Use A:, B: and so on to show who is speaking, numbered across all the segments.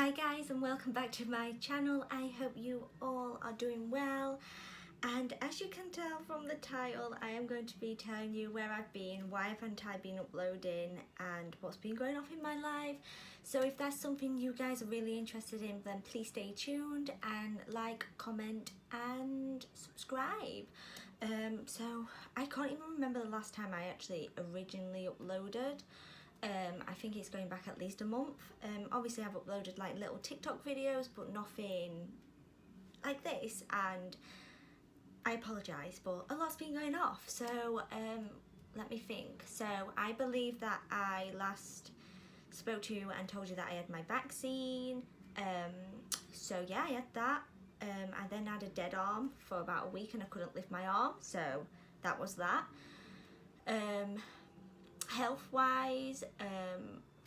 A: Hi guys, and welcome back to my channel. I hope you all are doing well, and as you can tell from the title, I am going to be telling you where I've been, why haven't I been uploading, and what's been going on in my life. So if that's something you guys are really interested in, then please stay tuned and like, comment and subscribe. So I can't even remember the last time I actually originally uploaded. I think it's going back at least a month. Obviously I've uploaded like little TikTok videos, but nothing like this, and I apologise, but a lot's been going off. So let me think. So I believe that I last spoke to you and told you that I had my vaccine. So yeah, I had that. I then had a dead arm for about a week and I couldn't lift my arm, so that was that. Health wise,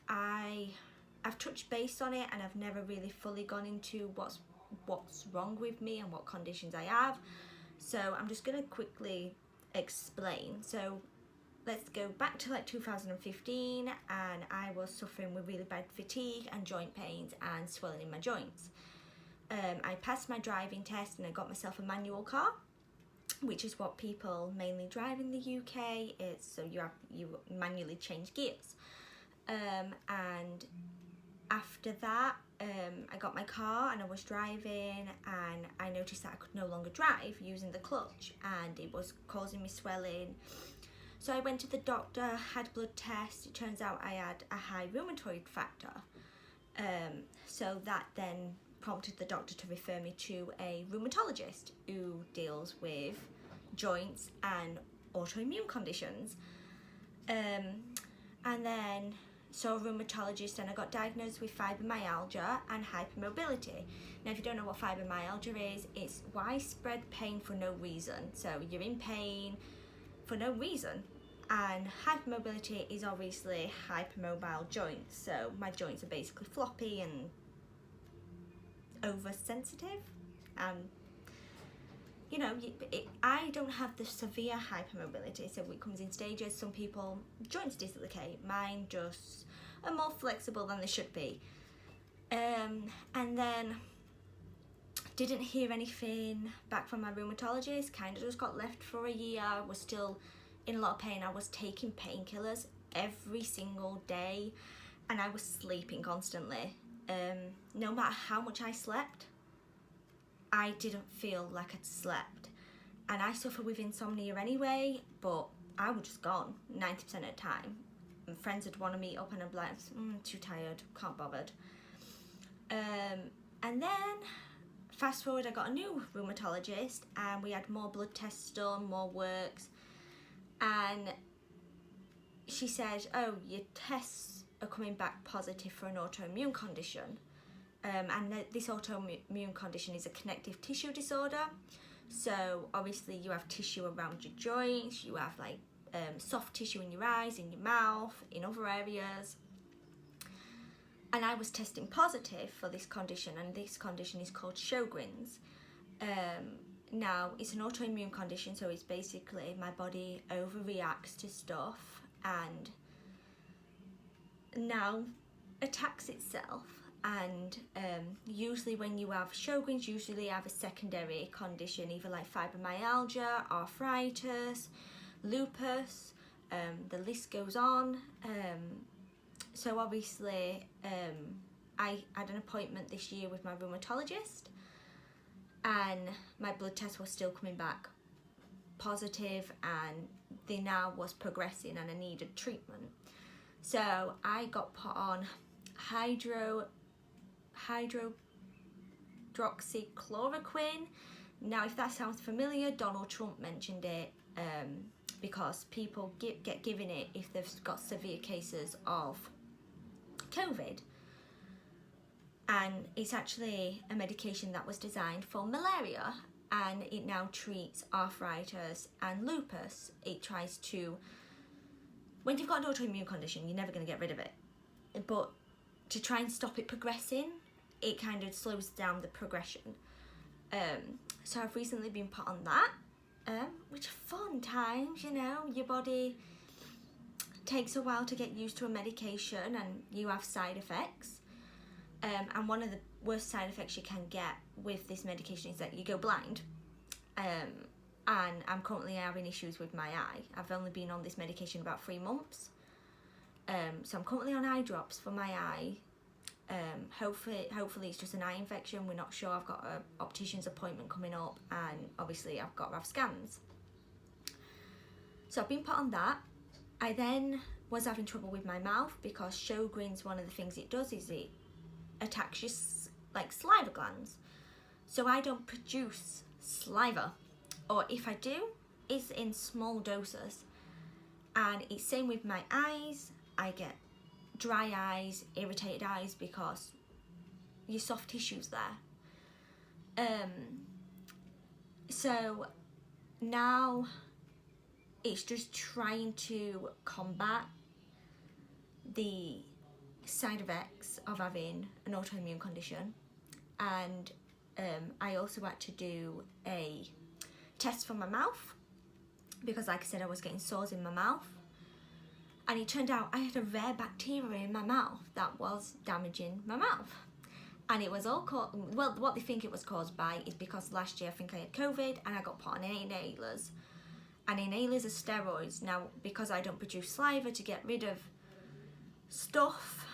A: I've touched base on it and I've never really fully gone into what's wrong with me and what conditions I have. So I'm just going to quickly explain. So let's go back to like 2015, and I was suffering with really bad fatigue and joint pains and swelling in my joints. I passed my driving test and I got myself a manual car, which is what people mainly drive in the UK. It's so you manually change gears. And after that, I got my car and I was driving, and I noticed that I could no longer drive using the clutch, and it was causing me swelling. So I went to the doctor, had blood tests. It turns out I had a high rheumatoid factor. So that then prompted the doctor to refer me to a rheumatologist who deals with joints and autoimmune conditions. And then saw a rheumatologist, and I got diagnosed with fibromyalgia and hypermobility. Now if you don't know what fibromyalgia is, it's widespread pain for no reason. So you're in pain for no reason. And hypermobility is obviously hypermobile joints. So my joints are basically floppy and oversensitive, and you know, I don't have the severe hypermobility, so it comes in stages. Some people joints dislocate, mine just are more flexible than they should be. And then didn't hear anything back from my rheumatologist, kind of just got left for a year. I was still in a lot of pain. I was taking painkillers every single day, and I was sleeping constantly. No matter how much I slept, I didn't feel like I'd slept. And I suffer with insomnia anyway, but I was just gone 90% of the time. And friends would want to meet up and I'd be like, too tired, can't bothered. And then fast forward, I got a new rheumatologist, and we had more blood tests done, more works. And she said, oh, your tests are coming back positive for an autoimmune condition. And this autoimmune condition is a connective tissue disorder. So obviously you have tissue around your joints, you have like soft tissue in your eyes, in your mouth, in other areas. And I was testing positive for this condition, and this condition is called Sjogren's. Now it's an autoimmune condition, so it's basically my body overreacts to stuff and now attacks itself. And usually when you have Sjogren's, usually you have a secondary condition, either like fibromyalgia, arthritis, lupus, the list goes on. So obviously I had an appointment this year with my rheumatologist, and my blood test was still coming back positive, and they now was progressing and I needed treatment. So I got put on hydroxychloroquine. Now if that sounds familiar, Donald Trump mentioned it, because people get given it if they've got severe cases of COVID. And it's actually a medication that was designed for malaria, and it now treats arthritis and lupus. It tries to, when you've got an autoimmune condition, you're never going to get rid of it, but to try and stop it progressing, it kind of slows down the progression. So I've recently been put on that, which are fun times, you know. Your body takes a while to get used to a medication and you have side effects. And one of the worst side effects you can get with this medication is that you go blind. And I'm currently having issues with my eye. I've only been on this medication about 3 months. So I'm currently on eye drops for my eye. Hopefully it's just an eye infection. We're not sure. I've got an optician's appointment coming up, and obviously I've got to have scans. So I've been put on that. I then was having trouble with my mouth because Sjogren's, one of the things it does is it attacks your saliva glands. So I don't produce saliva, or if I do, it's in small doses. And it's same with my eyes. I get dry eyes, irritated eyes because your soft tissue's there. So now it's just trying to combat the side effects of having an autoimmune condition. And I also had to do a test for my mouth because, like I said, I was getting sores in my mouth. And it turned out I had a rare bacteria in my mouth that was damaging my mouth. And it was all well, what they think it was caused by is because last year I think I had COVID and I got put on inhalers. And inhalers are steroids. Now, because I don't produce saliva to get rid of stuff,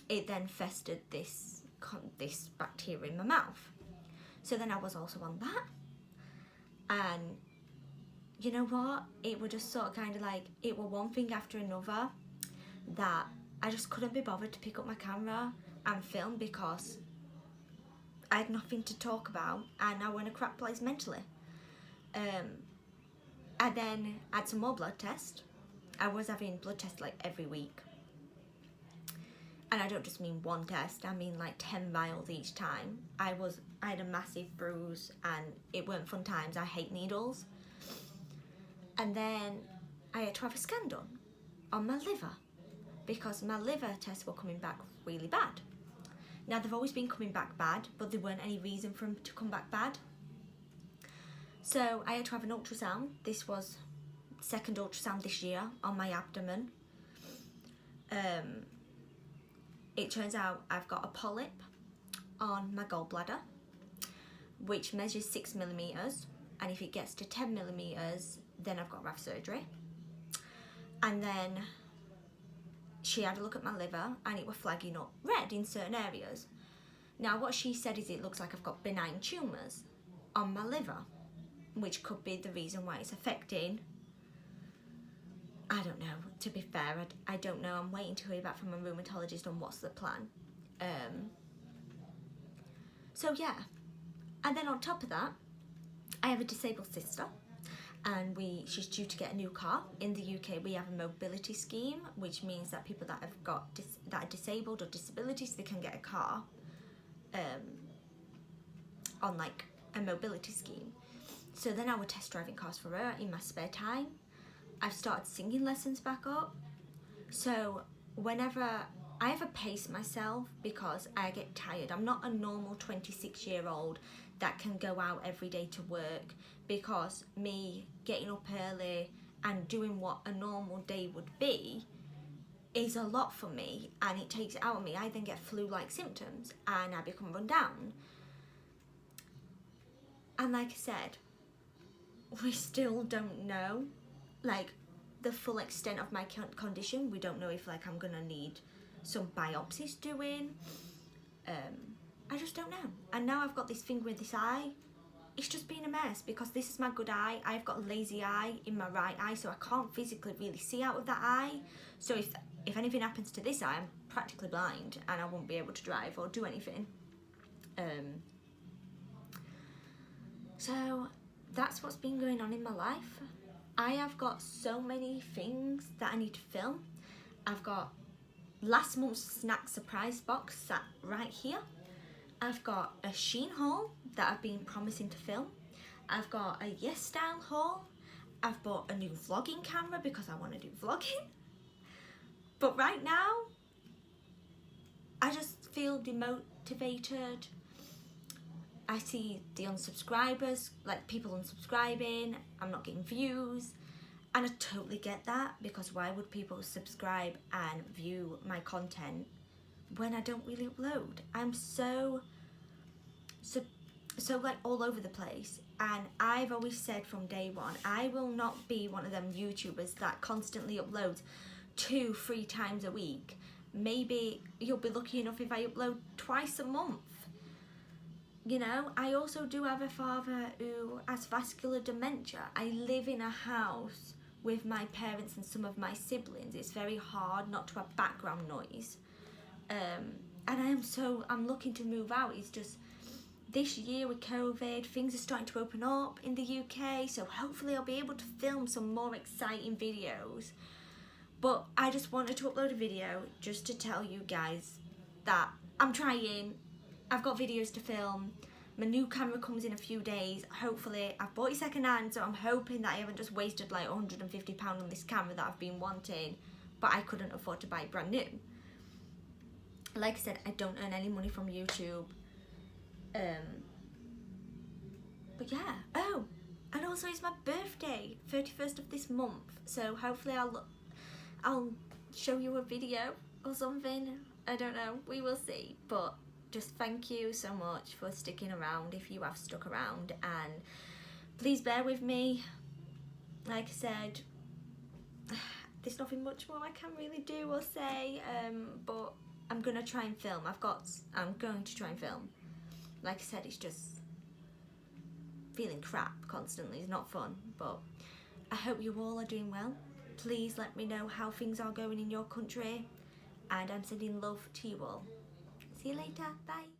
A: it then festered this bacteria in my mouth. So then I was also on that. And you know what? It was just sort of kind of like, it was one thing after another that I just couldn't be bothered to pick up my camera and film because I had nothing to talk about and I was in a crap place mentally. I then had some more blood tests. I was having blood tests like every week. And I don't just mean one test, I mean like 10 vials each time. I had a massive bruise and it weren't fun times. I hate needles. And then I had to have a scan done on my liver because my liver tests were coming back really bad. Now, they've always been coming back bad, but there weren't any reason for them to come back bad. So I had to have an ultrasound. This was second ultrasound this year on my abdomen. It turns out I've got a polyp on my gallbladder, which measures 6 millimeters. And if it gets to 10 millimeters, then I've got to have surgery. And then she had a look at my liver and it was flagging up red in certain areas. Now what she said is it looks like I've got benign tumours on my liver, which could be the reason why it's affecting. I don't know, to be fair, I don't know. I'm waiting to hear back from a rheumatologist on what's the plan. So yeah, and then on top of that, I have a disabled sister. And she's due to get a new car. In the UK, we have a mobility scheme, which means that people that have got that are disabled or disabilities, they can get a car on like a mobility scheme. So then I would test driving cars for her in my spare time. I've started singing lessons back up. So whenever I have to pace myself because I get tired. I'm not a normal 26-year-old that can go out every day to work, because me getting up early and doing what a normal day would be is a lot for me and it takes it out of me. I then get flu-like symptoms and I become run down. And like I said, we still don't know like the full extent of my condition. We don't know if like I'm gonna need some biopsies doing. I just don't know. And now I've got this thing with this eye. It's just been a mess because this is my good eye. I've got a lazy eye in my right eye, so I can't physically really see out of that eye. So if anything happens to this eye, I'm practically blind and I won't be able to drive or do anything. So that's what's been going on in my life. I have got so many things that I need to film. I've got last month's snack surprise box sat right here. I've got a Shein haul that I've been promising to film. I've got a Yes Style haul. I've bought a new vlogging camera because I want to do vlogging. But right now, I just feel demotivated. I see the unsubscribers, like people unsubscribing. I'm not getting views. And I totally get that, because why would people subscribe and view my content when I don't really upload. I'm so like all over the place, and I've always said from day one, I will not be one of them YouTubers that constantly uploads 2-3 times a week. Maybe you'll be lucky enough if I upload twice a month. You know, I also do have a father who has vascular dementia. I live in a house with my parents and some of my siblings. It's very hard not to have background noise. And I'm looking to move out. It's just this year with COVID, things are starting to open up in the UK, so hopefully I'll be able to film some more exciting videos. But I just wanted to upload a video just to tell you guys that I'm trying. I've got videos to film. My new camera comes in a few days. Hopefully, I've bought it second hand, so I'm hoping that I haven't just wasted like £150 on this camera that I've been wanting, but I couldn't afford to buy it brand new. Like I said, I don't earn any money from YouTube. But yeah. Oh, and also it's my birthday, 31st of this month. So hopefully I'll show you a video or something. I don't know. We will see. But just thank you so much for sticking around if you have stuck around, and please bear with me. Like I said, there's nothing much more I can really do or say, but I'm gonna try and film. I'm going to try and film. Like I said, it's just feeling crap constantly. It's not fun, but I hope you all are doing well. Please let me know how things are going in your country, and I'm sending love to you all. See you later. Bye.